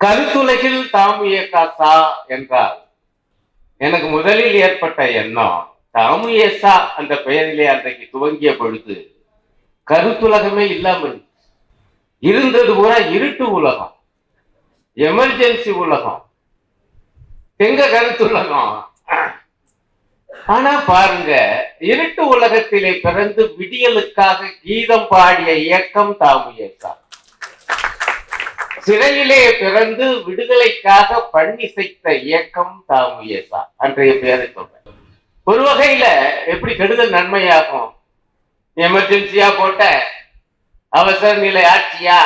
கருத்துலகில் தாமு ஏகாசா என்றால் எனக்கு முதலில் ஏற்பட்ட எண்ணம் தாமு ஏசா அந்த பெயரிலே அன்றைக்கு துவங்கிய பொழுது கருத்துலகமே இல்லாமல் இருந்தது பூரா இருட்டு உலகம், எமர்ஜென்சி உலகம், எங்க கருத்துலகம். ஆனா பாருங்க, இருட்டு உலகத்திலே பிறந்து விடியலுக்காக கீதம் பாடிய இயக்கம் தாமு ஏசா. சிறையிலே பிறந்து விடுதலைக்காக பண்ணிசைத்த இயக்கம் தாமு ஏசா. அன்றைய பெயரை சொல்றேன். ஒரு வகையில எப்படி கெடுதல் நன்மையாகும்? எமர்ஜென்சியா போட்ட அவசர நிலை ஆட்சியா,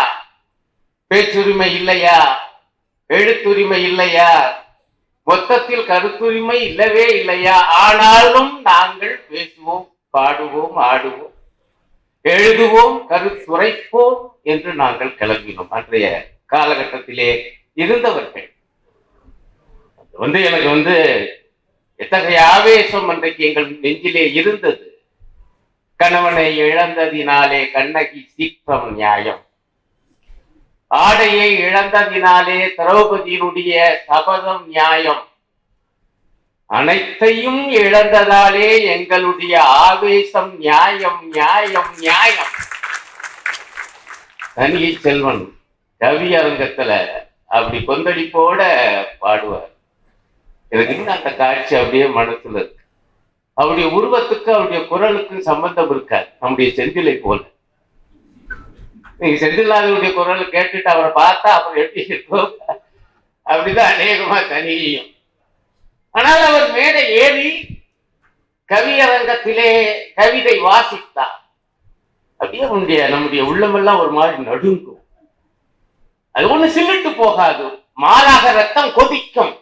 பேச்சுரிமை இல்லையா, எழுத்துரிமை இல்லையா, மொத்தத்தில் கருத்துரிமை இல்லவே இல்லையா? ஆனாலும் நாங்கள் பேசுவோம், பாடுவோம், ஆடுவோம், எழுதுவோம், கருத்துரைப்போம் என்று நாங்கள் கிளம்பினோம். அன்றைய காலகட்டத்திலே இருந்தவர்கள் எனக்கு எத்தகைய ஆவேசம் அன்றைக்கு எங்கள் நெஞ்சிலே இருந்தது. கணவனை இழந்ததினாலே கண்ணகி சீற்றம் நியாயம், ஆடையை இழந்ததினாலே திரௌபதியினுடைய சபதம் நியாயம், அனைத்தையும் இழந்ததாலே எங்களுடைய ஆவேசம் நியாயம், நியாயம், நியாயம். தனியை செல்வன் கவி அரங்கத்துல அப்படி கொந்தளிப்போட பாடுவார். எனக்கு இன்னும் அந்த காட்சி அப்படியே மனசுல இருக்கு. அவருடைய உருவத்துக்கு அவருடைய குரலுக்கு சம்பந்தம் இருக்காது. நம்முடைய செந்திலை போல. நீங்க செந்திலாதவருடைய குரலை கேட்டுட்டு அவரை பார்த்தா அப்புறம் எப்படி இருக்கும்? அப்படிதான் அநேகமா தனியும். ஆனால் அவர் மேடை ஏறி கவியரங்கத்திலே கவிதை வாசித்தார். அப்படியே நம்முடைய உள்ளமெல்லாம் ஒரு மாதிரி நடுங்கும். அது ஒண்ணு சில்லிட்டு போகாது, மாறாக ரத்தம் கொதிக்கும்.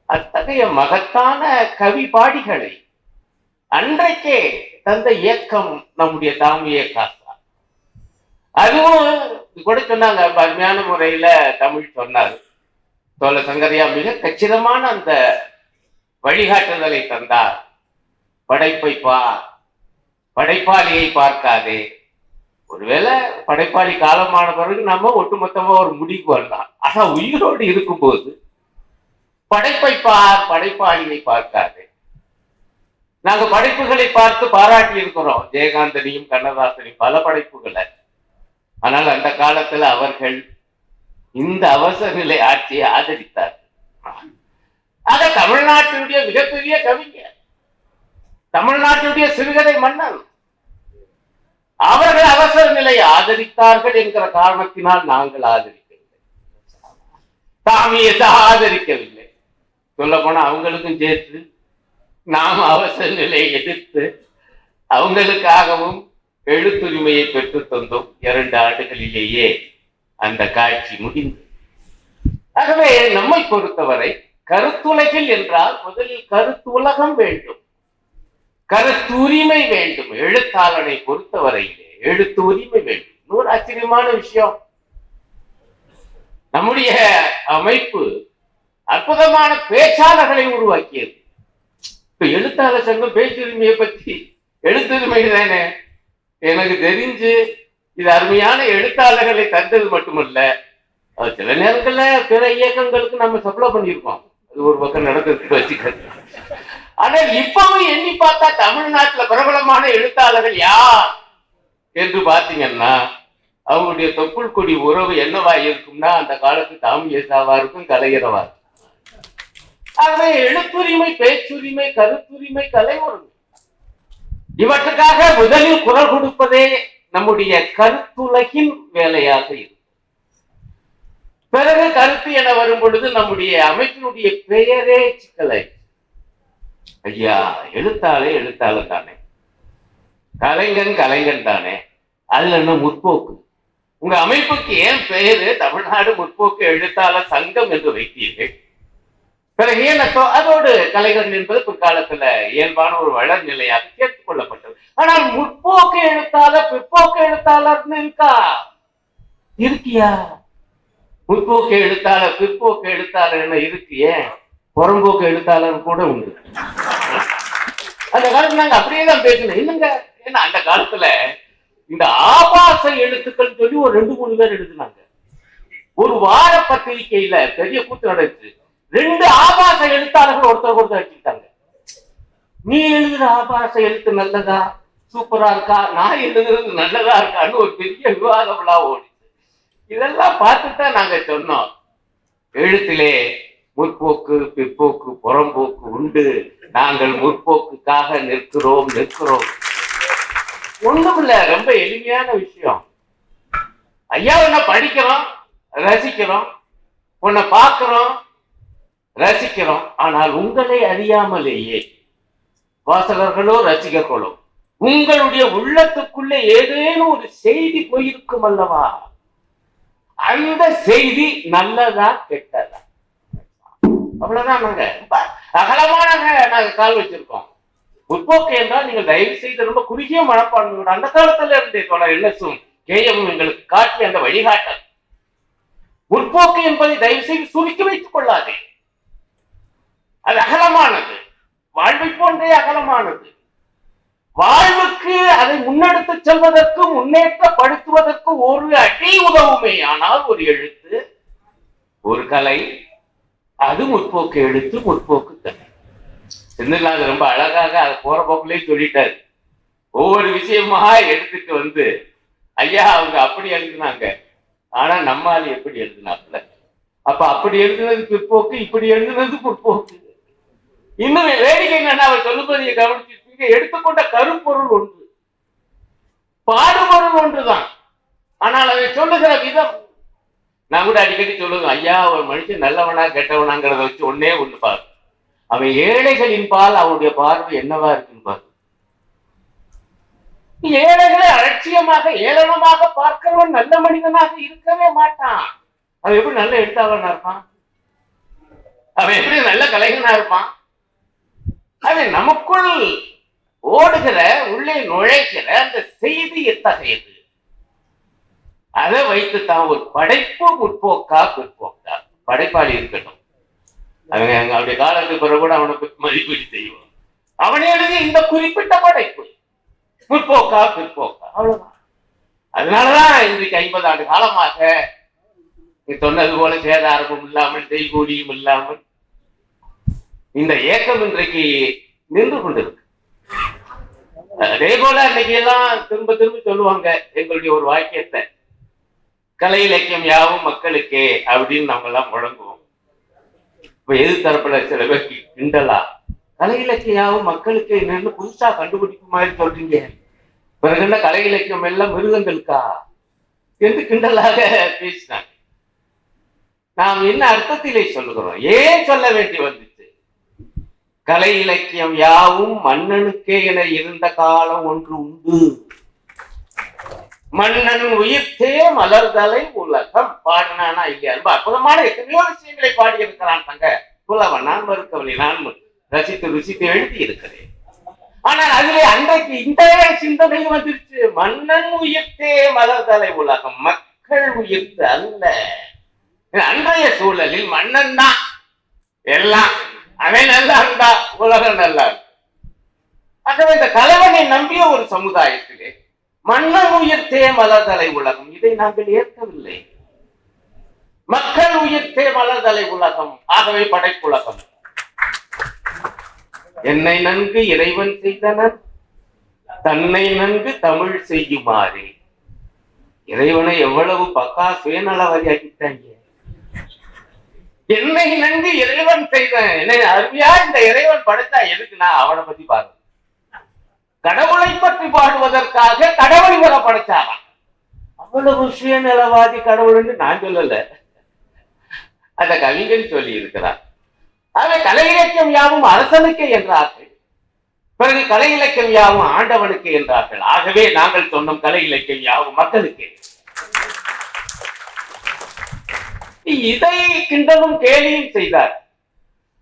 அத்தகைய மகத்தான கவி பாடிகளை அன்றைக்கே தந்த இயக்கம் நம்முடைய தாமு ஏகாசா. அதுவும் கூட சொன்னாங்க, அருமையான முறையில தமிழ் சொன்னார் தோழ சங்கரையா. மிக கச்சிதமான அந்த வழிகாட்டுதலை தந்தார். படைப்பை பார், படைப்பாளியை பார்க்காதே. ஒருவேளை படைப்பாளி காலமான பிறகு நம்ம ஒட்டுமொத்தமா ஒரு முடிவு வரலாம். ஆனா உயிரோடு இருக்கும்போது படைப்பை பார், படைப்பாளியை பார்க்காதே. நாங்க படைப்புகளை பார்த்து பாராட்டி இருக்கிறோம், ஜெயகாந்தனையும் கண்ணதாசனையும், பல படைப்புகளை. ஆனால் அந்த காலத்துல அவர்கள் இந்த அவசர நிலை ஆட்சியை ஆதரித்தார்கள். ஆக தமிழ்நாட்டினுடைய மிகப்பெரிய கவிஞர், தமிழ்நாட்டினுடைய சிறுகதை மன்னன், அவர்கள் அவசர நிலையை ஆதரித்தார்கள் என்கிற காரணத்தினால் நாங்கள் ஆதரிக்கவில்லை, தாமு ஏசா ஆதரிக்கவில்லை. சொல்ல போனா அவங்களுக்கும் சேர்த்து நாம் அவசர நிலையை எதிர்த்து அவங்களுக்காகவும் எழுத்துரிமையை பெற்று தந்தோம். 2 ஆண்டுகளிலேயே அந்த காட்சி முடிந்தது. ஆகவே நம்மை பொறுத்தவரை கருத்துலகில் என்றால் முதலில் கருத்துலகம் வேண்டும், கருத்துரிமை வேண்டும். எழுத்தாளனை பொறுத்தவரையிலே எழுத்து உரிமை வேண்டும். இன்னொரு ஆச்சரியமான விஷயம், நம்முடைய அமைப்பு அற்புதமான பேச்சாளர்களை உருவாக்கியது. இப்ப எழுத்தாளர் சங்கம் பேச்சுரிமையை பற்றி, எழுத்துரிமை தானே எனக்கு தெரிஞ்சு இது அருமையான எழுத்தாளர்களை தந்தது மட்டுமல்ல, சில நேரங்கள்ல பிற இயக்கங்களுக்கு நம்ம சப்ளை பண்ணியிருக்கோம். அது ஒரு பக்கம் நடந்ததுக்கு வச்சுக்கிறது. ஆனால் இப்பவும் எண்ணி பார்த்தா தமிழ்நாட்டுல பிரபலமான எழுத்தாளர்கள் யார் என்று பார்த்தீங்கன்னா அவங்களுடைய தொப்புள் கொடி உறவு என்னவா இருக்கும்னா அந்த காலத்து தாமு ஏசாவா இருக்கும், கலைஞரவா. ஆகவே எழுத்துரிமை, பேச்சுரிமை, கருத்துரிமை, கலை உரிமை இவற்றுக்காக முதலில் குரல் கொடுப்பதே நம்முடைய கருத்துலகின் வேலையாக இருக்கும். பிறகு கருத்து என வரும் பொழுது நம்முடைய அமைப்பினுடைய பெயரே சிக்கலை. ஐயா, எழுத்தாளர் தானே, கலைஞன் கலைஞன் தானே, அதுல என்ன முற்போக்கு? உங்க அமைப்புக்கு ஏன் பெயரு தமிழ்நாடு முற்போக்கு எழுத்தாளர் சங்கம் என்று வைத்தீர்கள்? பிறகு ஏன் அதோடு கலைஞர்கள் என்பது பிற்காலத்துல இயல்பான ஒரு வளர் நிலையாக சேர்த்துக் கொள்ளப்பட்டது. ஆனால் முற்போக்கு எழுத்தாளர், பிற்போக்கு எழுத்தாளர்னு இருக்கியா? முற்போக்கு எழுத்தாளர், பிற்போக்கு எழுத்தாளர் என்ன இருக்கு? ஏன் புறம்போக்கு எழுத்தாளர் கூட உண்டு. அந்த காலத்துல நாங்க அப்படியே தான் பேசணும். இல்லைங்க, ஏன்னா அந்த காலத்துல இந்த ஆபாச எழுத்துக்கள் சொல்லி ஒரு 2-3 பேர் எழுதுனாங்க. ஒரு வார பத்திரிகையில பெரிய கூத்து நடந்துச்சு. 2 ஆபாச எழுத்தாளர்கள் ஒருத்தர் அடிச்சுக்கிட்டாங்க. நீ எழுதுற ஆபாச எழுத்து நல்லதா, சூப்பரா இருக்கா, நான் எழுதுறது நல்லதா இருக்கான்னு ஒரு பெரிய விவாதம்லாம் ஓடிச்சு. இதெல்லாம் பார்த்துதான் நாங்க சொன்னோம், எழுத்திலே முற்போக்கு, பிற்போக்கு, புறம்போக்கு உண்டு. நாங்கள் முற்போக்குக்காக நிற்கிறோம். ஒண்ணும் இல்ல, ரொம்ப எளிமையான விஷயம். ஐயா என்ன படிக்கிறோம், ரசிக்கிறோம், உன்னை பார்க்கிறோம், ரசிக்கிறோம். ஆனால் உங்களை அறியாமலேயே வாசகர்களோ ரசிகர்களோ உங்களுடைய உள்ளத்துக்குள்ளே ஏதேனும் ஒரு செய்தி போயிருக்கும் அல்லவா? அந்த செய்தி நல்லதா கெட்டதா? அவ்வளவுதான். நாங்க அகலமான நாங்க கால் வச்சிருக்கோம். முற்போக்கு என்றால் நீங்கள் தயவு செய்து ரொம்ப குறுகிய மனப்பான்மையோட அந்த காலத்துல இருந்தே தோழர் என்எஸும் கேஎம் எங்களுக்கு காட்டிய அந்த வழிகாட்டல். முற்போக்கு என்பதை தயவு செய்து சுருக்கி வைத்துக் கொள்ளாதே. அது அகலமானது, வாழ்வை போன்றே அகலமானது. வாழ்வுக்கு அதை முன்னெடுத்து செல்வதற்கு, முன்னேற்றப்படுத்துவதற்கு ஒரு அடி உதவுமே. ஆனால் ஒரு எழுத்து, ஒரு கலை, அது முற்போக்கு எழுத்து, முற்போக்கு கலை. செந்தில்நாதன் ரொம்ப அழகாக அதை போற போக்குலயே சொல்லிட்டாரு. ஒவ்வொரு விஷயமா எடுத்துட்டு வந்து, ஐயா அவங்க அப்படி எழுதுனாங்க, ஆனா நம்மால் எப்படி எழுதினாப்ல. அப்ப அப்படி எழுதுனது பிற்போக்கு, இப்படி எழுதுனது முற்போக்கு. இன்னும் வேடிக்கை என்னன்னா, அவர் சொல்லும்போது கவனிச்சிருப்பீங்க, எடுத்துக்கொண்ட கருப்பொருள் ஒன்று, பாடுபொருள் ஒன்றுதான். ஆனால் அதை சொல்லுகிற விதம், நான் கூட அடிக்கடி சொல்லுவேன், ஐயா ஒரு மனுஷன் நல்லவனா கெட்டவனாங்கிறத வச்சு ஒன்னே ஒண்ணு பாரு, அவன் ஏழைகளின் பால் அவனுடைய பார்வை என்னவா இருக்குன்னு பாரு. ஏழைகளை அலட்சியமாக ஏளனமாக பார்க்கிறவன் நல்ல மனிதனாக இருக்கவே மாட்டான். அவன் எப்படி நல்ல எழுத்தாளனா இருப்பான்? அவன் எப்படி நல்ல கலைஞனா இருப்பான்? அவன் நமக்குள் ஓடுகிற, உள்ளே நுழைக்கிற அந்த செய்தி எத்தகையது, அதை வைத்துத்தான் ஒரு படைப்பு முற்போக்கா பிற்போக்கா. படைப்பாளி இருக்கட்டும், அவங்க அவருடைய காலத்துக்கு பிறகு கூட அவனை பற்றி மதிப்பீடு செய்வோம். அவனே எழுதி இந்த குறிப்பிட்ட படைப்பு முற்போக்கா பிற்போக்கா, அவ்வளவுதான். அதனாலதான் இன்றைக்கு 50 ஆண்டு காலமாக நீ சொன்னது போல சேதாரமும் இல்லாமல், செய்கூலியும் இல்லாமல் இந்த இயக்கம் இன்றைக்கு நின்று கொண்டிருக்கு. அதே போல இன்னைக்கு எல்லாம் திரும்ப திரும்ப சொல்லுவாங்க எங்களுடைய ஒரு வாக்கியத்தை, கலை இலக்கியம் யாவும் மக்களுக்கே அப்படின்னு நம்ம எல்லாம் முழங்குவோம். இப்ப எது தரப்புல சில பேர் கிண்டலா, கலை இலக்கியம் யாவும் மக்களுக்கு என்னன்னு புதுசா கண்டுபிடிக்கும் மாதிரி சொல்றீங்க, பிறகு என்ன கலை இலக்கியம் எல்லாம் மிருகங்களுக்கா என்று கிண்டலாக பேசினாங்க. நாம் என்ன அர்த்தத்திலே சொல்லுகிறோம், ஏன் சொல்ல வேண்டி வந்துச்சு? கலை இலக்கியம் யாவும் மன்னனுக்கே என இருந்த காலம் ஒன்று உண்டு. மன்னன் உயிர்த்தே மலர்தலை உலகம் பாடினானா இல்லையா? ரொம்ப அற்புதமான எத்தனையோ விஷயங்களை பாடியிருக்கிறான் தங்க புலவன். நான் மறுக்கவில்லை, நான் ரசித்து ருசித்து எழுதி இருக்கிறேன். ஆனால் அதிலே அன்றைக்கு இந்த சிந்தனை வந்துருச்சு, மன்னன் உயிர்த்தே மலர்தலை உலகம், மக்கள் உயிர்த்து அல்ல. அன்றைய சூழலில் மன்னன் தான் எல்லாம், அவன் நல்லா இருந்தா உலகம் நல்லா இருக்கு. ஆகவே இந்த கலைவனை நம்பிய ஒரு சமுதாயத்திலே மன்னன் உயிர்த்தே மலர்தலை உலகம், இதை நாங்கள் ஏற்கவில்லை. மக்கள் உயிர்த்தே மலர்தலை உலகம், ஆகவே படைப்புலகம். என்னை நன்கு இறைவன் செய்தனர், தன்னை நன்கு தமிழ் செய்யுமாறு. இறைவனை எவ்வளவு பக்கா சுயநலவாதியாக்கிட்டாங்க. என்னை நன்கு இறைவன் செய்த, என்னை அருமையா இந்த இறைவன் படைத்தா எதுக்குன்னா அவனை பத்தி பாரு, கடவுளை பற்றி பாடுவதற்காக கடவுளை வர படைச்சாராம். அவ்வளவு சுயநலவாதி கடவுள்னு நான் சொல்லல, அந்த கவிஞன் சொல்லி இருக்கிறார். ஆகவே கலை இலக்கியம் யாவும் அரசனுக்கு என்றார்கள், பிறகு கலை இலக்கியம் யாவும் ஆண்டவனுக்கு என்றார்கள். ஆகவே நாங்கள் சொன்னோம் கலை இலக்கியம் யாவும் மக்களுக்கு. இதை கிண்டலும் கேலியும் செய்தார்.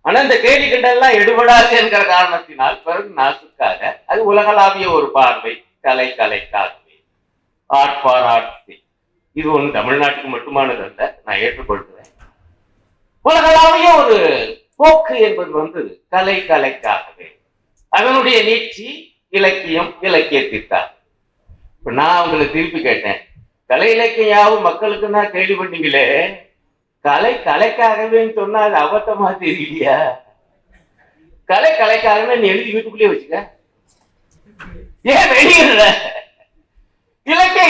ஆனா இந்த கேலி கிண்டல்லாம் எடுபடாது என்கிற காரணத்தினால் பிறகு நாசுக்காக அது உலகளாவிய ஒரு பார்வை, கலை கலைக்காகவே, ஆர்ட் ஃபார் ஆர்ட். இது ஒண்ணு தமிழ்நாட்டுக்கு மட்டுமானது அல்ல, நான் ஏற்றுக்கொள்கிறேன். உலகளாவிய ஒரு போக்கு என்பது கலை கலைக்காகவே, அதனுடைய நீட்சி இலக்கியம் இலக்கியத்திற்காக. இப்ப நான் உங்களை திருப்பி கேட்டேன், கலை இலக்கியம் யாவும் மக்களுக்கு நான் கேள்வி பண்ணீங்களே, கலைக்காகவே சொன்னா அது அபத்தமா தெரியலையா? கலைக்காகவே நீ எழுதி வீட்டுக்குள்ளேயே வச்சுக்க, ஏன் வெளியிடுற?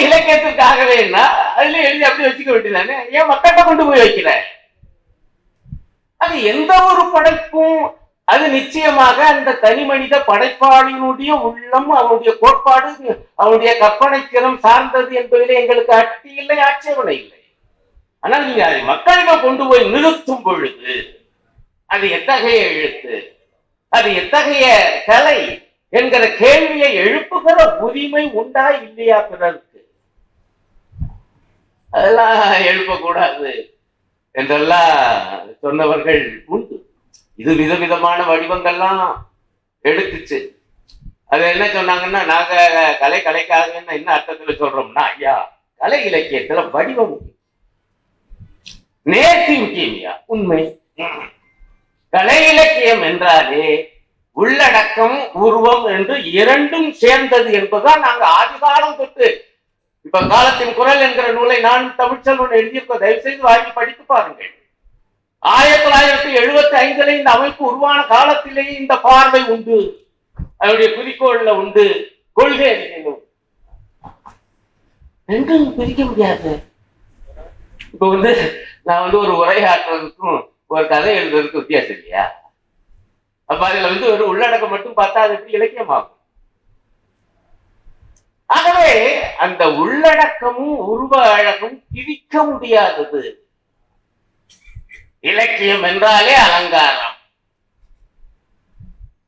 இலக்கியத்திற்காகவேன்னா அதுல எழுதி அப்படி வச்சுக்க வேண்டியதானே, ஏன் மக்கள்கிட்ட கொண்டு போய் வைக்கிற? அது எந்த ஒரு படைப்பும் அது நிச்சயமாக அந்த தனி மனித படைப்பாளியினுடைய உள்ளம், அவனுடைய கோட்பாடு, அவனுடைய கற்பனை திறம் சார்ந்தது என்பதிலே எங்களுக்கு அட்டி இல்லை, ஆட்சேபனை இல்லை. ஆனால் நீங்க அதை மக்களிடம் கொண்டு போய் நிறுத்தும் பொழுது அது எத்தகைய எழுத்து, அது எத்தகைய கலை என்கிற கேள்வியை எழுப்புகிற உரிமை உண்டா இல்லையா பிறருக்கு? அதெல்லாம் எழுப்பக்கூடாது என்றெல்லாம் சொன்னவர்கள் உண்டு. இது விதவிதமான வடிவங்கள்லாம் எடுத்துச்சு. அது என்ன சொன்னாங்கன்னா, நாங்க கலைக்காக என்ன அர்த்தத்துல சொல்றோம்னா, ஐயா கலை இலக்கியத்துல வடிவம் முக்கியம், நேர்த்தி முக்கியம்யா. உண்மை. கலை இலக்கியம் என்றாலே உள்ளடக்கம் உருவம் என்று இரண்டும் சேர்ந்தது என்பதுதான் நாங்க ஆதிகாலம் தொட்டு. இப்ப காலத்தின் குரல் என்கிற நூலை நான் தமிழ்ச்செல்வன் எழுதியிருக்க, தயவு செய்து வாங்கி படித்து பாருங்கள். 1975 இந்த அமைப்பு உருவான காலத்திலேயே இந்த பார்வை உண்டு, அதனுடைய குறிக்கோள்ல உண்டு, கொள்கை அறிக்கையில ரெண்டும் பிரிக்க முடியாது. இப்ப நான் ஒரு உரையாற்றுறதுக்கும் ஒரு கதை எழுதுறதுக்கு வித்தியாசம் இல்லையா? அப்ப அதுல ஒரு உள்ளடக்கம் மட்டும் பார்த்தா அது எப்படி இலக்கியமாகும்? ஆகவே அந்த உள்ளடக்கமும் உருவ அழகும் பிரிக்க முடியாதது. இலக்கியம் என்றாலே அலங்காரம்,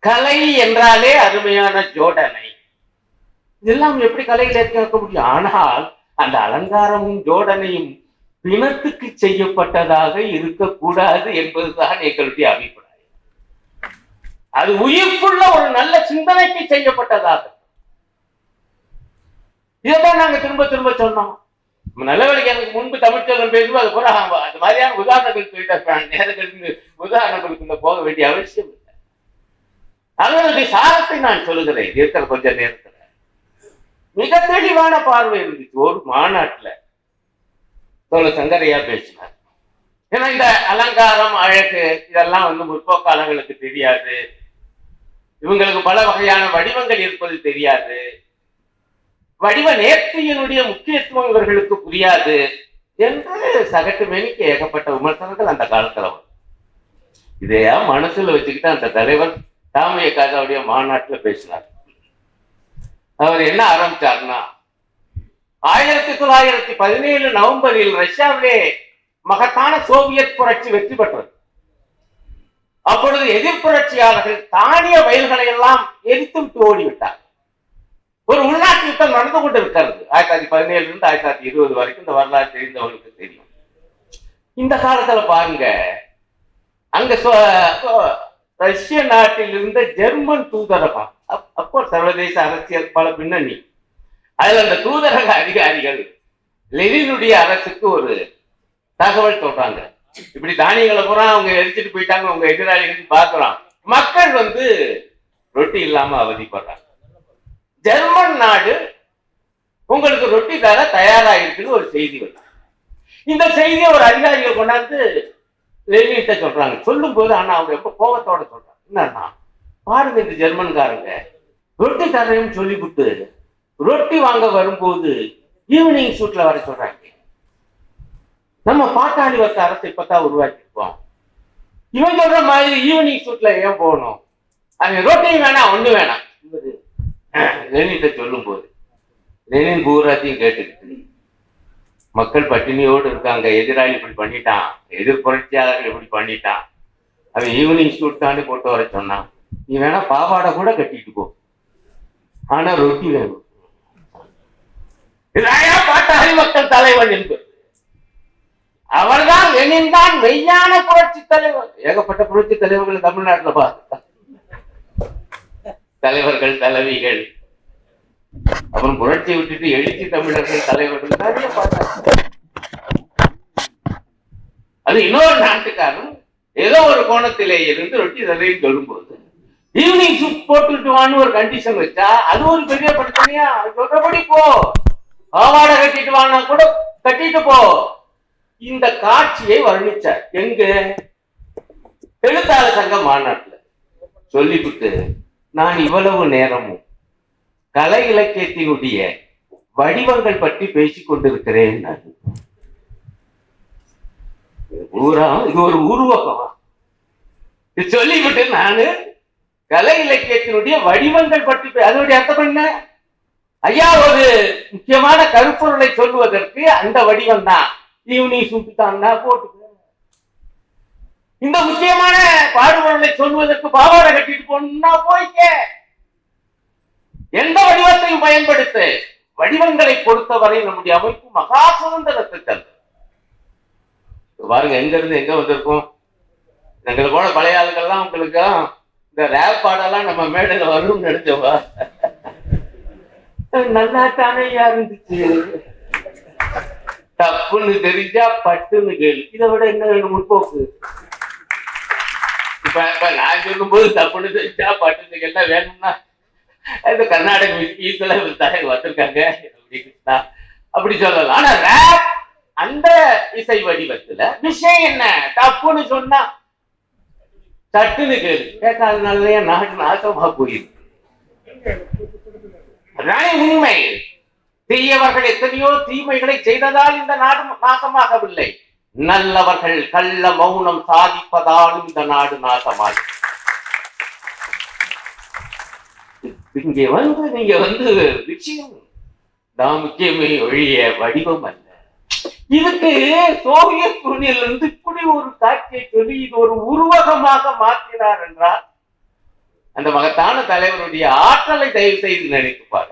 கலை என்றாலே அருமையான ஜோடனை. இதெல்லாம் எப்படி கலையில் இருக்க முடியும்? ஆனால் அந்த அலங்காரமும் ஜோடனையும் பிணத்துக்கு செய்யப்பட்டதாக இருக்கக்கூடாது என்பதுதான் எங்களுடைய அபிப்பிராயம். அது உயிர்ப்புள்ள ஒரு நல்ல சிந்தனைக்கு செய்யப்பட்டதாக. இதைத்தான் நாங்க திரும்ப திரும்ப சொன்னோம். நல்லவழிக்கு எனக்கு முன்பு தமிழ்ச்செல்வன் பேசுவோம், அது கூட அது மாதிரியான உதாரணங்கள் சொல்லிட்டு நேரங்களுக்கு உதாரணங்களுக்கு போக வேண்டிய அவசியம் இல்லை. அவர்களுடைய சாரத்தை நான் சொல்லுகிறேன். இருக்கிற கொஞ்ச நேரத்துல மிக தெளிவான பார்வை இருந்துச்சு. ஒரு மாநாட்டுல சங்கரையா பேசினார். ஏன்னா இந்த அலங்காரம் அழகு இதெல்லாம் முற்போக்காளர்களுக்கு தெரியாது, இவங்களுக்கு பல வகையான வடிவங்கள் இருப்பது தெரியாது, வடிவ நேர்த்தியினுடைய முக்கியத்துவம் இவர்களுக்கு புரியாது என்று சகட்டு மேனிக்கு ஏகப்பட்ட விமர்சனங்கள் அந்த காலத்துல வரும். இதையா மனசுல வச்சுக்கிட்டு அந்த தலைவர் தாமியக்காக மாநாட்டுல பேசினார். அவர் என்ன ஆரம்பிச்சார்னா, 1917 நவம்பரில் ரஷ்யாவிலே மகத்தான சோவியத் புரட்சி வெற்றி பெற்றது. அப்பொழுது எதிர்ப்புரட்சியாளர்கள் தானிய வயல்களை எல்லாம் எரித்து விட்டு ஓடிவிட்டார். ஒரு உள்நாட்டு யுத்தம் நடந்து கொண்டு இருக்கிறது. 1917 இருந்து 1920 வரைக்கும் இந்த வரலாறு தெரிந்தவர்களுக்கு தெரியும். இந்த காலத்துல பாருங்க, அங்க ரஷ்ய நாட்டில் இருந்த ஜெர்மன் தூதரகம், அப்போ சர்வதேச அரசியல் பல பின்னணி, அதுல அந்த தூதரக அதிகாரிகள் லெனினுடைய அரசுக்கு ஒரு தகவல் சொல்றாங்க. இப்படி தானியங்களை பூரா அவங்க எரிச்சிட்டு போயிட்டாங்க, உங்க எதிராளிகள் பார்க்கலாம், மக்கள் ரொட்டி இல்லாம அவதிப்படுறாங்க, ஜெர்மன் நாடு உங்களுக்கு ரொட்டி தர தயாராகிருக்குன்னு ஒரு செய்தி வரும். இந்த செய்தியை ஒரு அதிகாரிகள் கொண்டாந்து லெனின்கிட்ட சொல்றாங்க. சொல்லும் போது ஆனா அவங்க எப்ப கோபத்தோட சொல்றாங்க, என்னன்னா பாருங்க இந்த ஜெர்மன்காரங்க ரொட்டி தரேன்னு சொல்லிவிட்டு ரொட்டி வாங்க வரும்போது ஈவினிங் ஷூட்ல வர சொல்றாங்க. நம்ம பாட்டாளி வர்க்க அரசை இப்பதான் உருவாக்கிருப்போம், இவன் சொல்ற மாதிரி ஈவினிங் ஷூட்ல ஏன் போகணும், அது ரொட்டியும் வேணாம் ஒண்ணு வேணாம் லெனின்கிட்ட சொல்லும் போது லெனின் பூராத்தையும் கேட்டுக்கிட்டு, மக்கள் பட்டினியோடு இருக்காங்க, எதிராளி இப்படி பண்ணிட்டான், எதிர் புரட்சியாளர்கள் இப்படி பண்ணிட்டான், அவன் ஈவினிங் ஷூட் தாண்டி போட்டு வர சொன்னான், நீ வேணா பாவாடை கூட கட்டிட்டு போ, ஆனா ரொட்டி வேணும். இதாயா பாட்டாளி மக்கள் தலைவன் என்பது. அவர்தான் லெனின் தான் மெய்யான புரட்சி தலைவர். ஏகப்பட்ட புரட்சி தலைவர்கள் தமிழ்நாட்டில் பார்த்து தலைவர்கள் தலைவிகள், அப்புறம் புரட்சியை விட்டுட்டு எழுச்சி தமிழர்கள் தலைவர்கள் நிறைய பார்த்தாங்க. அது இன்னொரு நாட்டுக்காரன் ஏதோ ஒரு கோணத்திலே இருந்து ரொட்டி தரையும் சொல்லும்போது ஈவினிங் ஷூட் போட்டுட்டு வான்னு ஒரு கண்டிஷன் வச்சா அது ஒரு பெரிய பிரச்சனையா? சொல்றபடி போ, பாவாடை கட்டிட்டு வானா கூட கட்டிட்டு போ, இந்த காட்சியை வர்ணிச்சார். எங்க எழுத்தாளர் சங்க மாநாட்டுல சொல்லிவிட்டு, நான் இவ்வளவு நேரமும் கலை இலக்கியத்தினுடைய வடிவங்கள் பற்றி பேசிக் கொண்டிருக்கிறேன். இது ஒரு உருவகம் சொல்லிவிட்டு நானு கலை இலக்கியத்தினுடைய வடிவங்கள் பற்றி அதனுடைய அர்த்தம் என்ன? ஐயா, ஒரு முக்கியமான கருப்பொருளை சொல்லுவதற்கு அந்த வடிவம் தான். நீ சுட்டுட்டான்னா போட்டு, இந்த முக்கியமான பாடுபொருளை சொல்வதற்கு பாவாடை கட்டிட்டு போனா போய்க்க. எந்த வடிவத்தையும் பயன்படுத்த, வடிவங்களை பொறுத்தவரை நம்முடைய அமைப்பு மகா சுதந்திரத்தை தந்து. பாருங்க, எங்க இருந்து எங்க வந்திருக்கோம். எங்களை போல பழைய ஆளுகள்லாம் உங்களுக்கு இந்த ரேப் பாடெல்லாம் நம்ம மேடையில வரும்னு நினைச்சவா, நல்லா தானே இருந்துச்சு. தப்புன்னு தெரிஞ்சா பட்டுன்னு கேளு. இதை விட என்ன வேணும் முற்போக்கு? இப்ப நான் சொல்லும் போது தப்புன்னு தெரிஞ்சா பட்டுன்னு கேள்வி வேணும்னா இந்த கர்நாடக மியூசிக்ல வந்திருக்காங்க அப்படின்னா அப்படி சொல்லலாம். ஆனா ரேப் அந்த இசை வடிவத்துல விஷயம் என்ன? தப்புன்னு சொன்னா சட்டுன்னு கேளு. கேட்காதனாலதான் நாட்டு நாசமா போயிருக்கு. உண்மை. தீயவர்கள் எத்தனையோ தீமைகளை செய்ததால் இந்த நாடு நாசமாகவில்லை. நல்லவர்கள் கள்ள மௌனம் சாதிப்பதாலும் இந்த நாடு நாசமாய். இங்க வந்து விஷயம் தான் முக்கியமே ஒழிய வடிவம் அல்ல. இதுக்கு சோவியத் யூனியன்ல இருந்து இப்படி ஒரு காட்சியை சொல்லி இது ஒரு உருவகமாக மாற்றினார் என்றால் அந்த மகத்தான தலைவருடைய ஆற்றலை தயவு செய்து நினைத்துப்பார்.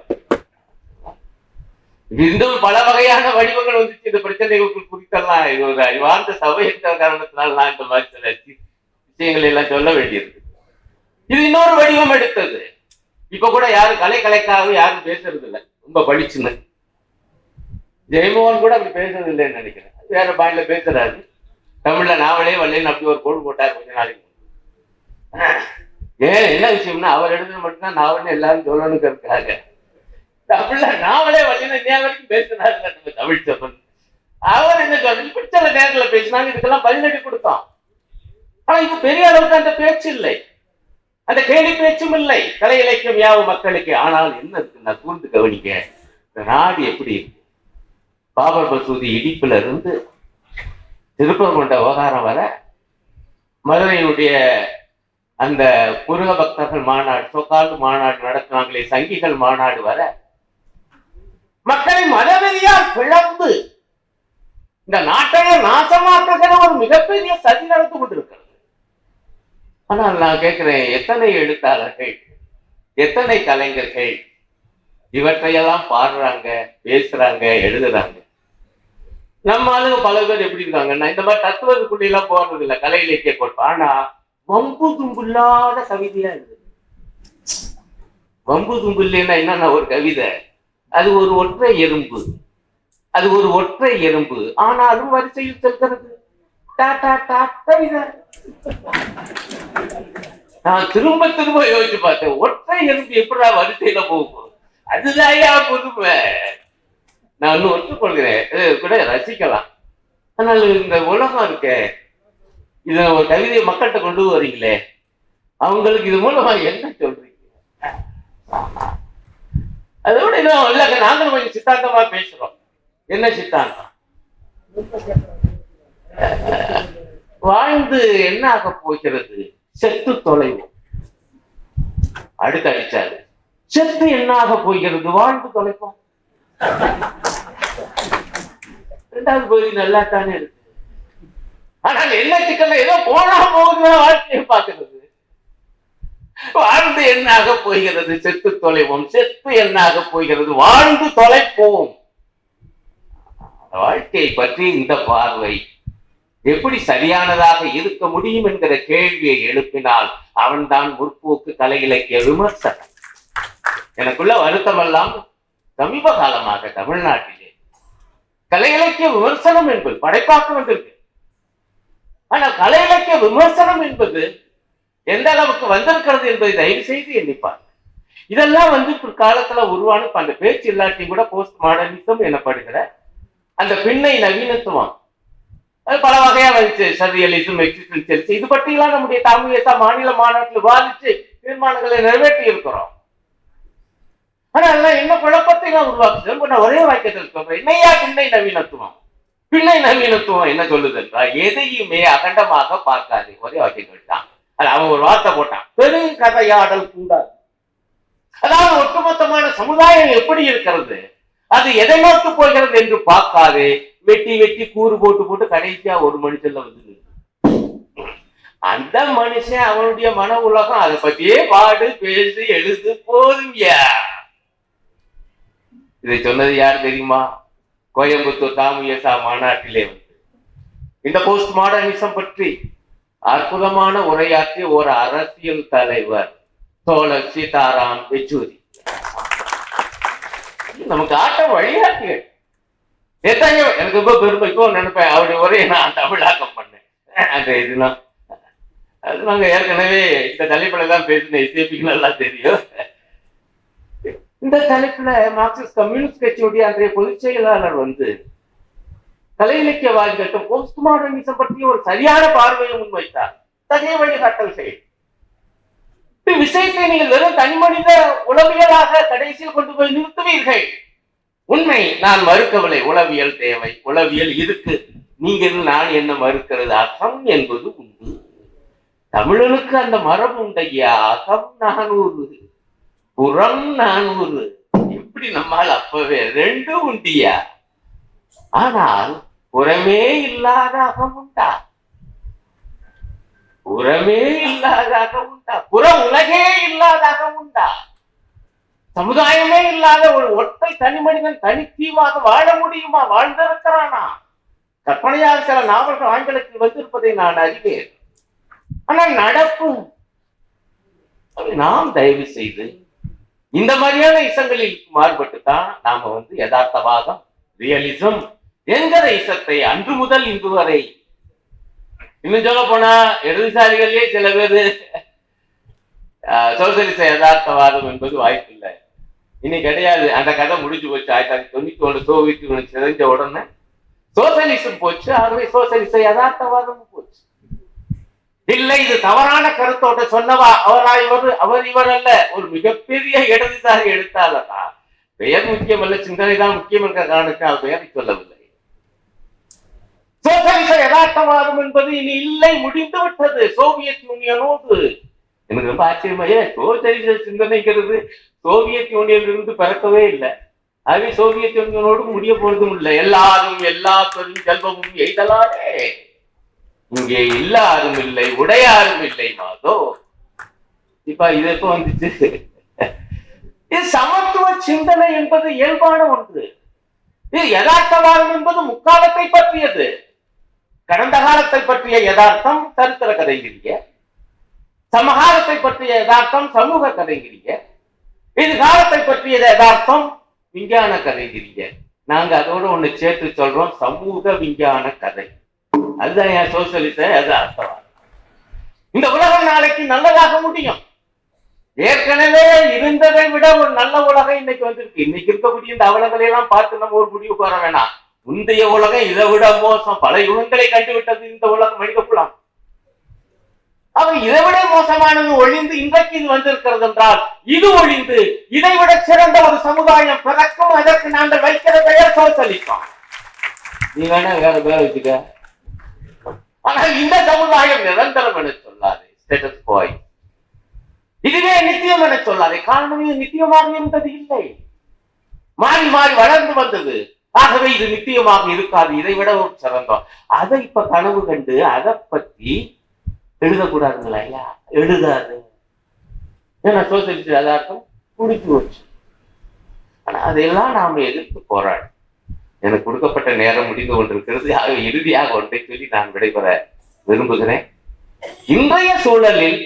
இன்னும் பல வகையான வடிவங்கள் வந்துச்சு. இந்த பிரச்சனைகளுக்கு குறித்தெல்லாம் இது ஒரு அறிவார்ந்த சபை என்ற காரணத்தினால் நான் இந்த மாதிரி சில விஷயங்கள் எல்லாம் சொல்ல வேண்டியிருக்கு. இது இன்னொரு வடிவம் எடுத்தது. இப்ப கூட யாரும் கலைக்காக யாரும் பேசுறது இல்லை. ரொம்ப படிச்சுன்னு ஜெயமோகன் கூட அப்படி பேசுறது இல்லைன்னு நினைக்கிறேன். வேற பாயிண்ட்ல பேசுறாரு. தமிழ்ல நாவலே வரலன்னு அப்படி ஒரு கோடு போட்டார் கொஞ்ச நாளைக்கு. என்ன விஷயம்னா அவர் எழுதுறது மட்டும்தான் நாவல்னு எல்லாரும் சொல்லணுங்கிறதுக்காக தமிழ்ல நாவலே வரலன்னு இன்னைய வரைக்கும் பேசுறாரு தமிழ் செல்வன். அவர் என்ன சொல்றது, இப்படி சில நேரத்தில் பேசினாங்க. இதுக்கெல்லாம் பதிலடி கொடுத்தோம். ஆனா இப்ப பெரிய அளவுக்கு அந்த பேச்சு இல்லை, அந்த கேலி பேச்சும் இல்லை. கலை இலக்கியம் யாவும் மக்களுக்கு. ஆனால் என்ன இருக்கு நான் கூர்ந்து கவனிக்க, இந்த நாடு எப்படி இருக்கு. பாபர் மசூதி இடிப்புல இருந்து திருப்பரங்குன்ற விவகாரம் வர, மதுரையினுடைய அந்த முருக பக்தர்கள் மாநாடு, சொக்கால் மாநாடு நடத்தினாங்களே, சங்கிகள் மாநாடு வர, மக்களை மதவெறியால் பிளந்து இந்த நாட்டையே நாசமாக்குகிற ஒரு மிகப்பெரிய சதி நடந்து கொண்டிருக்கிறது. ஆனால் நான் கேட்கிறேன், எத்தனை எழுத்தாளர்கள், எத்தனை கலைஞர்கள் இவற்றையெல்லாம் பாடுறாங்க, பேசுறாங்க, எழுதுறாங்க. நம்ம ஆளுங்க பல பேர் எப்படி இருக்காங்கன்னா இந்த மாதிரி தத்துவத்துக்குள்ள எல்லாம் போறது இல்லை. கலை இலக்கிய கோட்பா. ஆனா வம்பு தும்பு இல்லாத கவிதையா இருக்கு. வம்பு தும்பு இல்லைன்னா என்னன்னா ஒரு கவிதை, அது ஒரு ஒற்றை எறும்பு, அது ஒரு ஒற்றை எறும்பு, ஆனாலும் வரிசையில் செல்கிறது. கவிதை. நான் திரும்ப திரும்ப யோசிச்சு பார்த்தேன், ஒற்றை எறும்பு எப்படா வரிசையில போகும்? அதுதான் புதுமை. நான் இன்னும் ஒற்றுக்கொள்கிறேன், கூட ரசிக்கலாம். ஆனால் இந்த உலகம் இருக்க, இத ஒரு கவிதையை மக்கள்கிட்ட கொண்டு வரீங்களே, அவங்களுக்கு இது மூலமா என்ன சொல்றீங்க? அதோட இன்னும் இல்லைங்க, நாங்களும் கொஞ்சம் சித்தாந்தமா பேசுறோம். என்ன சித்தாந்தம்? வாழ்ந்து என்ன ஆக போகிறது? செத்து தொலைவோம். அடுத்து அடிச்சாரு, செத்து என்ன ஆக போகிறது? வாழ்ந்து தொலைப்போம். இரண்டாவது பகுதி நல்லா தானே இருக்கு. ஆனால் என்ன சிக்கல, ஏதோ போனா போகுது வாழ்க்கையை பார்க்கிறது. வாழ்ந்து என்ன ஆக போகிறது? செத்து தொலைவோம். செத்து என்ன ஆக போகிறது? வாழ்ந்து தொலைப்போம். வாழ்க்கையை பற்றி இந்த பார்வை எப்படி சரியானதாக இருக்க முடியும் என்கிற கேள்வியை எழுப்பினால் அவன்தான் முற்போக்கு கலை இலக்கிய விமர்சனம். எனக்குள்ள வருத்தம் எல்லாம் சமீப காலமாக தமிழ்நாட்டிலே கலை இலக்கிய விமர்சனம் என்பது படைப்பாக்கம் வந்திருக்கு. ஆனால் கலை இலக்கிய விமர்சனம் என்பது எந்த அளவுக்கு வந்திருக்கிறது என்பதை தயவு செய்து எண்ணிப்பார். இதெல்லாம் பிற்காலத்துல உருவான அந்த பேச்சு இல்லாட்டியும் கூட போஸ்ட் மாடர்னிசம் எனப்படுகிற அந்த பின்னை நவீனத்துவம் அது பல வகையா வந்துச்சு. சர்ரியலிசம், எக்ஸிஸ்டென்சியலிசம், இது பற்றியெல்லாம் நம்முடைய தமிழ் மாநில மாநாட்டில் விவாதிச்சு தீர்மானங்களை நிறைவேற்றி இருக்கிறோம். ஆனா அதெல்லாம் என்ன குழப்பத்தை எல்லாம் உருவாக்குது. நான் ஒரே வாக்கியத்தில் சொல்றேன், என்னையா பின்னை நவீனத்துவம்? பின்னை நவீனத்துவம் என்ன சொல்லுது என்றால், எதையுமே அகண்டமாக பார்க்காது. ஒரே வாக்கியத்தில் தான் அது அவன் ஒரு வார்த்தை போட்டான், பெருங்கதையாடல் கூடாது. அதாவது ஒட்டுமொத்தமான சமுதாயம் எப்படி இருக்கிறது, அது எதை நோக்கி போகிறது என்று பார்க்காது, வெட்டி வெட்டி கூறு போட்டு போட்டு கடைசியா ஒரு மனுஷன்ல வந்து அந்த மனுஷன் அவனுடைய மன உலகம், அதை பத்தியே பாடு பேசி எழுது போதுங்க. இதை சொன்னது யார் தெரியுமா? கோயம்புத்தூர் தாமுயசா மாநாட்டிலே வந்து இந்த போஸ்ட் மாடர்னிசம் பற்றி அற்புதமான உரையாற்றிய ஒரு அரசியல் தலைவர் தோழர் சீதாராம் யெச்சூரி. நமக்கு ஆட்டம் வழிகாட்டிகள் எத்தனையோ. எனக்கு ரொம்ப பெருமைக்கோ நினைப்பேன் அவருடைய உரையை நான் தமிழாக்கம் பண்ணேன். அந்த இதுனா அது நாங்க ஏற்கனவே இந்த தலைப்புல தான் பேசின இசைப்பிகள் எல்லாம் தெரியும். இந்த தலைப்புல மார்க்சிஸ்ட் கம்யூனிஸ்ட் கட்சியுடைய அன்றைய பொதுச் செயலாளர் வந்து கலை இலக்கியவாதிகள்கிட்ட போஸ்ட் மாடர்னிசம் பற்றி ஒரு சரியான பார்வையை முன்வைத்தார். தனிய வழிகாட்டல் செய்யும் விஷயத்தை நீங்கள் வெறும் தனிமனித உளவியலாக கடைசியில் கொண்டு போய் நிறுத்துவீர்கள். உண்மை, நான் மறுக்கவில்லை. உளவியல் தேவை, உளவியல் இருக்கு. நீங்க நான் என்ன மறுக்கிறது? அகம் என்பது உண்டு. தமிழனுக்கு அந்த மரபு உண்டையா. அகம் 400, புறம் 400. எப்படி நம்மால் அப்பவே ரெண்டும் உண்டியா? ஆனால் புறமே இல்லாத அகம் உண்டா? புறமே இல்லாத அகம் உண்டா? புற உலகே இல்லாத அகம் உண்டா? சமுதாயமே இல்லாத ஒரு ஒற்றை தனி மனிதன் தனித்தீவாக வாழ முடியுமா? வாழ்ந்திருக்கிறானா? கற்பனையாக சில நாவல்கள் ஆங்கிலத்தில் வந்திருப்பதை நான் அறிவேன். ஆனால் நடப்பு நாம் தயவு செய்து இந்த மாதிரியான இசங்களில் மாறுபட்டுத்தான் நாம வந்து யதார்த்தவாதம், ரியலிசம் என்கிற இசத்தை அன்று முதல் இன்று வரை, இன்னும் சொல்ல போனா இடதுசாரிகளே சில பேரு சோசியலிச யதார்த்தவாதம் என்பது வாய்ப்பு இல்லை, இனி கிடையாது, அந்த கதை முடிஞ்சு போச்சு. 1991 சோவியத் யூனியன் சிதைஞ்ச உடனே சோசியலிசம் போச்சு. ஆகவே சோசியலிச யதார்த்தவாதம் போச்சு. இல்லை, இது தவறான கருத்தோட சொன்னவா அவர் இவர் அல்ல, ஒரு மிகப்பெரிய இடதுசாரி எழுத்தாளரா. பெயர் முக்கியம் அல்ல, சிந்தனை தான் முக்கியம் என்ற காரணத்தால் பெயரை சொல்லவில்லை. சோசியலிச யதார்த்தவாதம் என்பது இனி இல்லை, முடிந்து விட்டது சோவியத் யூனியனோடு. எனக்கு ரொம்ப ஆச்சரியமாயே, சோசியலிச சிந்தனைங்கிறது சோவியத் யூனியனிலிருந்து பிறக்கவே இல்லை. ஆகவே சோவியத் யூனியனோடு முடிய போறதும் இல்லை. எல்லாரும் எல்லா பெரும் செல்வமும் எய்தலாரே, இங்கே இல்லாரும் இல்லை, உடையாரும் இல்லை மாதோ. இப்ப இது எப்ப வந்துச்சு? இது சமத்துவ சிந்தனை என்பது இயல்பான ஒன்று. இது யதார்த்தவாதம் என்பது முக்காலத்தை பற்றியது. கடந்த காலத்தை பற்றிய யதார்த்தம் சரித்திர கதைங்கிறிய, சமகாலத்தை பற்றிய யதார்த்தம் சமூக கதைங்கிறிய, இது காலத்தை பற்றிய யதார்த்தம் விஞ்ஞான கதைங்கிறிய. நாங்க அதோட ஒண்ணு சேர்த்து சொல்றோம், சமூக விஞ்ஞான கதை. அதுதான் என் சோசியலிச யதார்த்தவாதம். இந்த உலகம் நாளைக்கு நல்லதாக முடியும். ஏற்கனவே இருந்ததை விட ஒரு நல்ல உலகம் இன்னைக்கு வந்திருக்கு. இன்னைக்கு இருக்கக்கூடிய இந்த அவலங்களை எல்லாம் பார்த்து நம்ம ஒரு முடிவுக்கு வர வேணாம். முந்தைய உலகம் இதை விட மோசம், பல யுகங்களை கண்டுவிட்டது இந்த உலகம், மனித குலம். அவன் இதை விட மோசமானது ஒழிந்து இன்றைக்கு இது வந்திருக்கிறது என்றால், இது ஒழிந்து இதை விட சிறந்த ஒரு சமுதாயம் பிறக்கும். அதற்கு நாங்கள் வைக்கிற பெயர் சோசியலிசம். நீ வேணா வேற பேர் வச்சுக்க. ஆனால் இந்த சமுதாயம் நிரந்தரம் என சொல்லாது, ஸ்டேட்டஸ் குவோ. இதுவே நித்தியம் என சொல்லாது. காரணம், இது நித்தியமாக இருந்தது இல்லை, மாறி மாறி வளர்ந்து வந்தது. ஆகவே இது நித்தியமாக இருக்காது, இதை விட ஒரு சிறந்தோம். அதை இப்ப கனவு கண்டு அதை பத்தி எழுதக்கூடாதுங்களா? ஐயா, எழுதாது. ஏன்னா சோசியலிச யதார்த்தம் குடிச்சு போச்சு. ஆனா அதையெல்லாம் நாம எதிர்த்து போராடும். எனக்கு கொடுக்கப்பட்ட நேரம் முடிந்து கொண்டிருக்கிறது. ஆக இறுதியாக ஒன்றை சொல்லி நான் விடைபெற விரும்புகிறேன். இன்றைய சூழலில்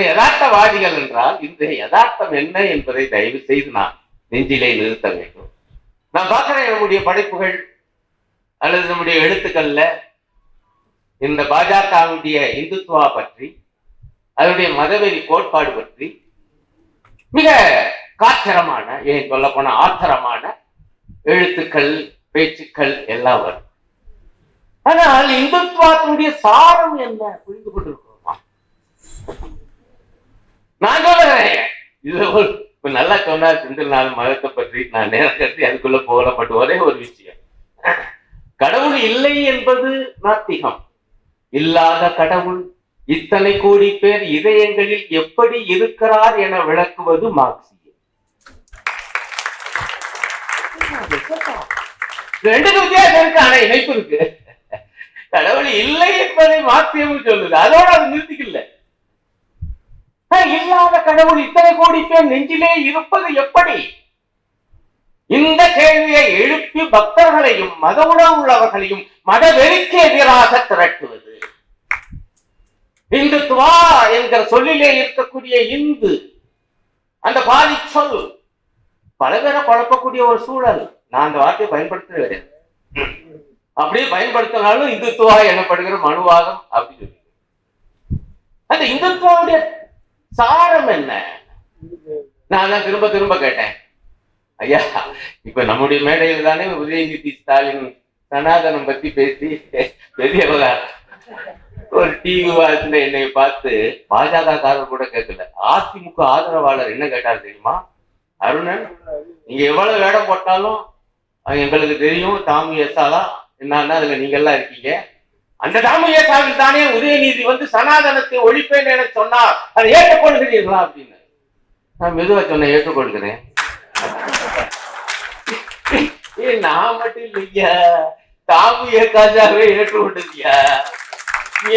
யதார்த்தவாதிகள் என்றால் இன்றைய யதார்த்தம் என்ன என்பதை தயவு செய்து நான் நெஞ்சிலே நிறுத்த வேண்டும். நான் பார்க்கிறேன் நம்முடைய படைப்புகள் அல்லது நம்முடைய எழுத்துக்கள்ல இந்த பாஜகவுடைய இந்துத்துவா பற்றி, அதனுடைய மதவெறி கோட்பாடு பற்றி மிக காத்திரமான, ஏன் சொல்ல போன ஆத்திரமான எழுத்துக்கள், பேச்சுக்கள் எல்லாம் வரும். ஆனால் இந்துத்துவத்தினுடைய சாரம் என்ன புரிந்து கொண்டிருக்கிறோமா? நான் சொல்லுறேன், இது இப்ப நல்லா சொன்னார் செந்தில்நாதன் மதத்தை பற்றி. நான் நேரம் கருதி அதுக்குள்ள போகப்பட்ட ஒரே ஒரு விஷயம், கடவுள் இல்லை என்பது நாத்திகம். இல்லாத கடவுள் இத்தனை கோடி பேர் இதயங்களில் எப்படி இருக்கிறார் என விளக்குவது மார்க்சியம். ரெண்டுக்கு வித்தியாசம் இருக்கு, ஆனா இணைப்பு இருக்கு. கடவுள் இல்லை என்பதை மார்க்சியம் சொல்லுது, அதோட அது நிறுத்திக்கல. இல்லாத கடவுள் இத்தனை கோடி பேர் நெஞ்சிலே இருப்பது எப்படி? இந்த கேள்வியை எழுப்பி பக்தர்களையும் மத உணர்வு உள்ளவர்களையும் மதவெறிக்கு எதிராக திரட்டுவது. இந்துத்துவா என்கிற சொல்லிலே இருக்கக்கூடிய இந்து, அந்த பாதி சொல் பல பேரை குழப்பக்கூடிய ஒரு சூழல். நான் அந்த வார்த்தையை பயன்படுத்தவே கிடையாது. அப்படியே பயன்படுத்தினாலும் இந்துத்துவா எனப்படுகிற மனுவாதம் அப்படின்னு சொல்லி, அந்த இந்துத்துவாவுடைய சாரம் என்ன? நான் தான் திரும்ப திரும்ப கேட்டேன். ஐயா, இப்ப நம்முடைய மேடையில் தானே உதயநிதி ஸ்டாலின் சனாதனம் பத்தி பேசி பெரியவங்க ஒரு டிவி விவாதத்துல என்னை பார்த்து பாஜக காரர் கூட கேட்கல, அதிமுக ஆதரவாளர் என்ன கேட்டார் தெரியுமா? அருணன், நீங்க எவ்வளவு வேடம் போட்டாலும் எங்களுக்கு தெரியும் தாமு எஸ்ஸாலாம் என்னன்னா அதுல நீங்க எல்லாம் இருக்கீங்க. அந்த தாமு எஸ்ஸாவில் தானே உதயநிதி வந்து சனாதனத்தை ஒழிப்பேன் என சொன்னார், அதை ஏற்றுக்கொள்கிறீர்களா அப்படின்னு. நான் மெதுவா சொன்னேன், ஏற்றுக்கொள்கிறேன். நான் மட்டும் இல்லையா, தாமு எஸ்ஸாவே ஏற்றுக்கொண்டிருக்கியா?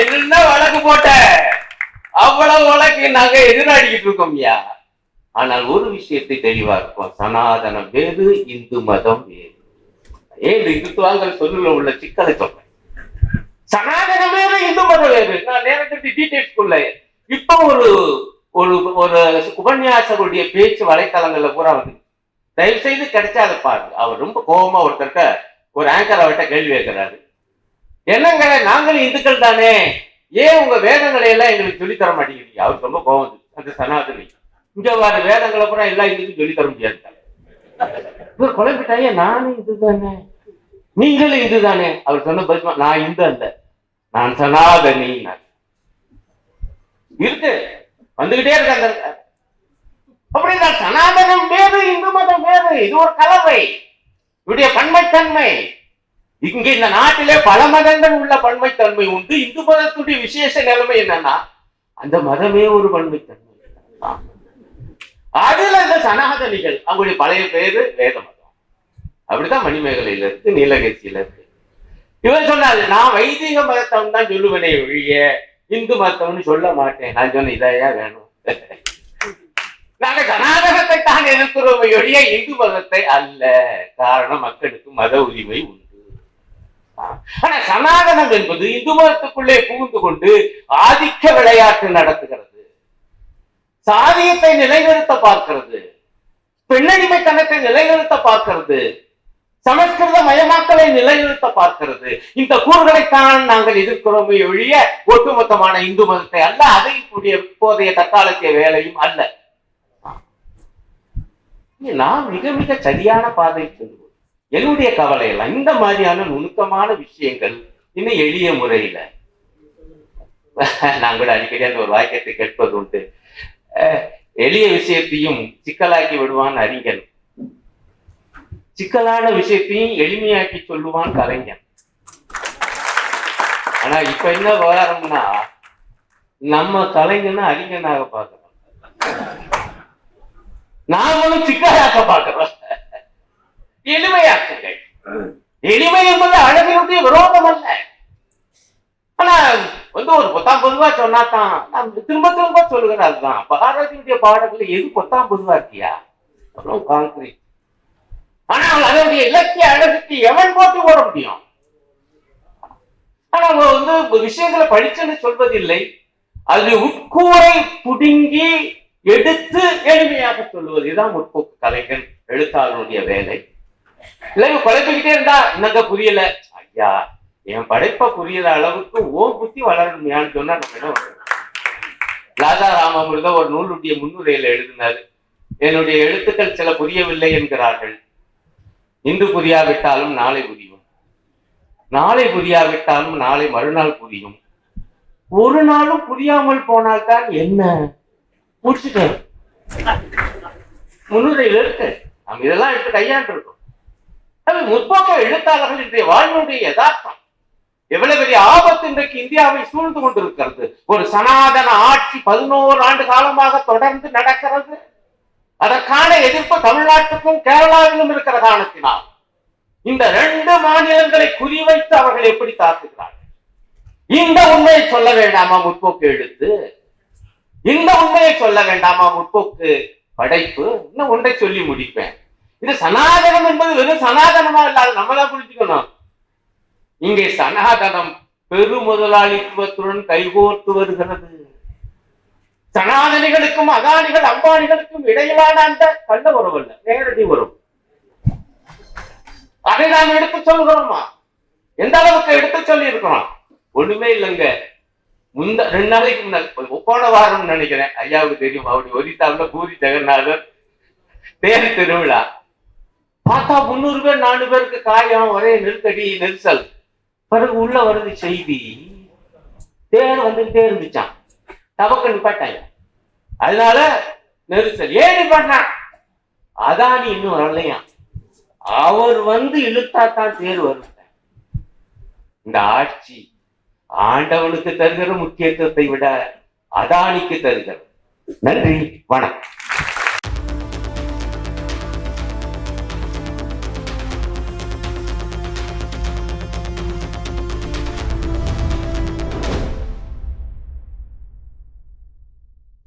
என்ன வழக்கு போட்ட? அவ்வளவு வழக்கு நாங்க எதிராடிக்கிட்டு இருக்கோம்யா. ஆனால் ஒரு விஷயத்தை தெளிவா இருக்கும், சனாதனம் வேறு, இந்து மதம் வேறு. ஏன் இந்துத்துவாங்கிற சொல்லுல உள்ள சிக்கலை சொல்றேன். சனாதனம் வேறு, இந்து மதம் வேறு. நான் நேரத்துக்கு டீடைல்ஸ் கொள்ள இப்ப ஒரு ஒரு ஒரு உபன்யாசருடைய பேச்சு வலைத்தளங்கள்ல பூரா வந்து, தயவு செய்து கிடைச்சா அதை பாருங்க. அவர் ரொம்ப கோபமா ஒருத்தர்கிட்ட ஒரு ஆங்கர் அவர்கிட்ட கேள்வி கேட்கிறாரு, என்னங்க நாங்களும் இந்துக்கள் தானே, ஏன் உங்க வேதங்களை எல்லாம் எங்களுக்கு சொல்லித்தர மாட்டேங்கிறீங்க? அவருக்கு ரொம்ப கோபம். அந்த சனாதனி இங்க வர வேதங்களை பூரா எல்லாம் இதுக்கும் சொல்லித்தர முடியாது. இவர் குழம்பிட்டாயே, நானும் இது தானே, நீங்களும் இது தானே. அவர் சொன்ன பதில், நான் இந்து அல்ல, நான் சனாதனி. இருக்கு, வந்துகிட்டே இருக்கு அந்த. அப்படின்னா சனாதனம் வேறு, இந்து மதம் வேறு. இது ஒரு கலவை, இவருடைய பன்மைத்தன்மை. இங்க இந்த நாட்டிலே பல மதங்கள் உள்ள பன்மைத்தன்மை உண்டு. இந்து மதத்துடைய விசேஷ நிலைமை என்னன்னா, அந்த மதமே ஒரு பன்மைத்தன்மை. அதுல இந்த சனாதனிகள் அவங்களுடைய பழைய பேரு வேத மதம். அப்படித்தான் மணிமேகலையில இருக்கு, நீலகேசியில இருக்கு. இவன் சொன்னாரு, நான் வைதிக மதத்தவன் தான் சொல்லுவனே ஒழிய இந்து மதத்தவன் சொல்ல மாட்டேன். நான் சொன்ன இதையா வேணும், நாங்க சனாதனத்தை தான் எதிர்க்கிறோம் ஒழிய இந்து மதத்தை அல்ல. காரணம், மக்களுக்கு மத உரிமை உண்டு. ஆனா சனாதனம் என்பது இந்து மதத்துக்குள்ளே புகுந்து கொண்டு ஆதிக்க விளையாட்டு நடத்துகிறது, சாதியத்தை நிலைநிறுத்த பார்க்கிறது, பெண்ணடிமைத்தனத்தை நிலைநிறுத்த பார்க்கிறது, சமஸ்கிருத மயமாக்கலை நிலைநிறுத்த பார்க்கிறது. இந்த கூறுகளைத்தான் நாங்கள் எதிர்க்கிறோமே ஒழிய ஒட்டுமொத்தமான இந்து மதத்தை அல்ல. அதை கூடிய இப்போதைய தற்காலத்திய வேலையும் அல்ல. நான் மிக மிக சரியான பாதை செல்வோம். என்னுடைய கவலை எல்லாம் இந்த மாதிரியான நுணுக்கமான விஷயங்கள் இன்னும் எளிய முறையில நான் கூட அடிக்கடி அந்த ஒரு வாக்கியத்தை கேட்பது உண்டு, எளிய விஷயத்தையும் சிக்கலாக்கி விடுவான் அறிஞன், சிக்கலான விஷயத்தையும் எளிமையாக்கி சொல்லுவான் கலைஞன். ஆனா இப்ப என்ன விவகாரம்னா, நம்ம கலைஞனை அறிஞனாக பார்க்கிறோம், நாமளும் சிக்கலாக்க பார்க்கிறோம். எளிமையாக்குங்கள். எளிமை என்பது அழகினுடைய விரோதம் அல்ல. ஆனா வந்து ஒரு 19 சொன்னாதான் நான் திரும்ப திரும்ப சொல்லுகிறேன். அதுதான் பாரதியுடைய பாடல்கள் எது 19 இருக்கியா, அப்புறம் கான்கிரீட். ஆனால் அதனுடைய இலக்கிய அழகுக்கு எவன் போட்டு போட முடியும்? ஆனா அவங்க வந்து விஷயங்களை படிச்சுன்னு சொல்வதில்லை, அது உட்கூரை புடுங்கி எடுத்து எளிமையாக சொல்லுவது. இதுதான் முற்போக்கு கலைஞன் எழுத்தாளருடைய வேலை. இல்லை குழப்பிக்கிட்டே இருந்தா என்னங்க புரியல, ஐயா என் படைப்ப புரியுற அளவுக்கு ஓம் புத்தி வளரணுமையான்னு சொன்னா நம்ம என்ன பண்றோம்? ராஜா ராமாமிர்த ஒரு நூலுடைய முன்னுரையில எழுதினாரு, என்னுடைய எழுத்துக்கள் சில புரியவில்லை என்கிறார்கள், இன்று புரியாவிட்டாலும் நாளை புரியும், நாளை புரியாவிட்டாலும் நாளை மறுநாள் புரியும். ஒரு நாளும் புரியாமல் போனால்தான் என்ன முடிச்சுட்டாரு. முன்னுரையில் இருக்கு. நம்ம இதெல்லாம் எடுத்து கையாண்டு இருக்கோம். முற்போக்க எழுத்தாளர்கள் இன்றைய வாழ்வுடைய யதார்த்தம். எவ்வளவு பெரிய ஆபத்து இன்றைக்கு இந்தியாவை சூழ்ந்து கொண்டிருக்கிறது. ஒரு சனாதன ஆட்சி 11 ஆண்டு காலமாக தொடர்ந்து நடக்கிறது. அதற்கான எதிர்ப்பு தமிழ்நாட்டுக்கும் கேரளாவிலும் இருக்கிற காரணத்தினால் இந்த 2 மாநிலங்களை குறிவைத்து அவர்கள் எப்படி தாக்குகிறார்கள்? இந்த உண்மையை சொல்ல வேண்டாமா முற்போக்கு எழுத்து? இந்த உண்மையை சொல்ல வேண்டாமா முற்போக்கு படைப்பு? இன்னும் ஒன்றை சொல்லி முடிப்பேன். இது சனாதனம் என்பது வெறும் சனாதனமா இல்லாத நம்மளா புரிஞ்சுக்கணும். இங்கே சனாதனம் பெருமுதலாளித்துவத்துடன் கைகோர்த்து வருகிறது. சனாதனிகளுக்கும் அதானிகள் அம்பானிகளுக்கும் இடையிலான அந்த கள்ள உறவு அல்ல, நேரடி உறவு. அதை நாம் எடுத்து சொல்கிறோமா? எந்த அளவுக்கு எடுத்து சொல்லி இருக்கிறோம்? ஒண்ணுமே இல்லைங்க. 2 நாளைக்கு முன்னாடி போன வாரம் நினைக்கிறேன், ஐயாவுக்கு தெரியும், அவருடைய ஒரிசாவில் பூரி ஜெகநாதர் தேர் திருவிழா. பார்த்தா 300 பேர் 400 பேருக்கு காயம், ஒரே நெருக்கடி நெரிசல். பிறகு உள்ள வருது செய்தி, தேர் வந்துட்டே இருந்துச்சான், தவக்க நிப்பாட்டாங்க. அதனால நெரிசல். ஏன் நிப்பாட்டான்? அதானி இன்னும் வரலையா, அவர் வந்து இழுத்தாத்தான் தேர் வரும். இந்த ஆட்சி ஆண்டவனுக்கு தருகிற முக்கியத்துவத்தை விட அதானிக்கு தருகிறது. நன்றி, வணக்கம்.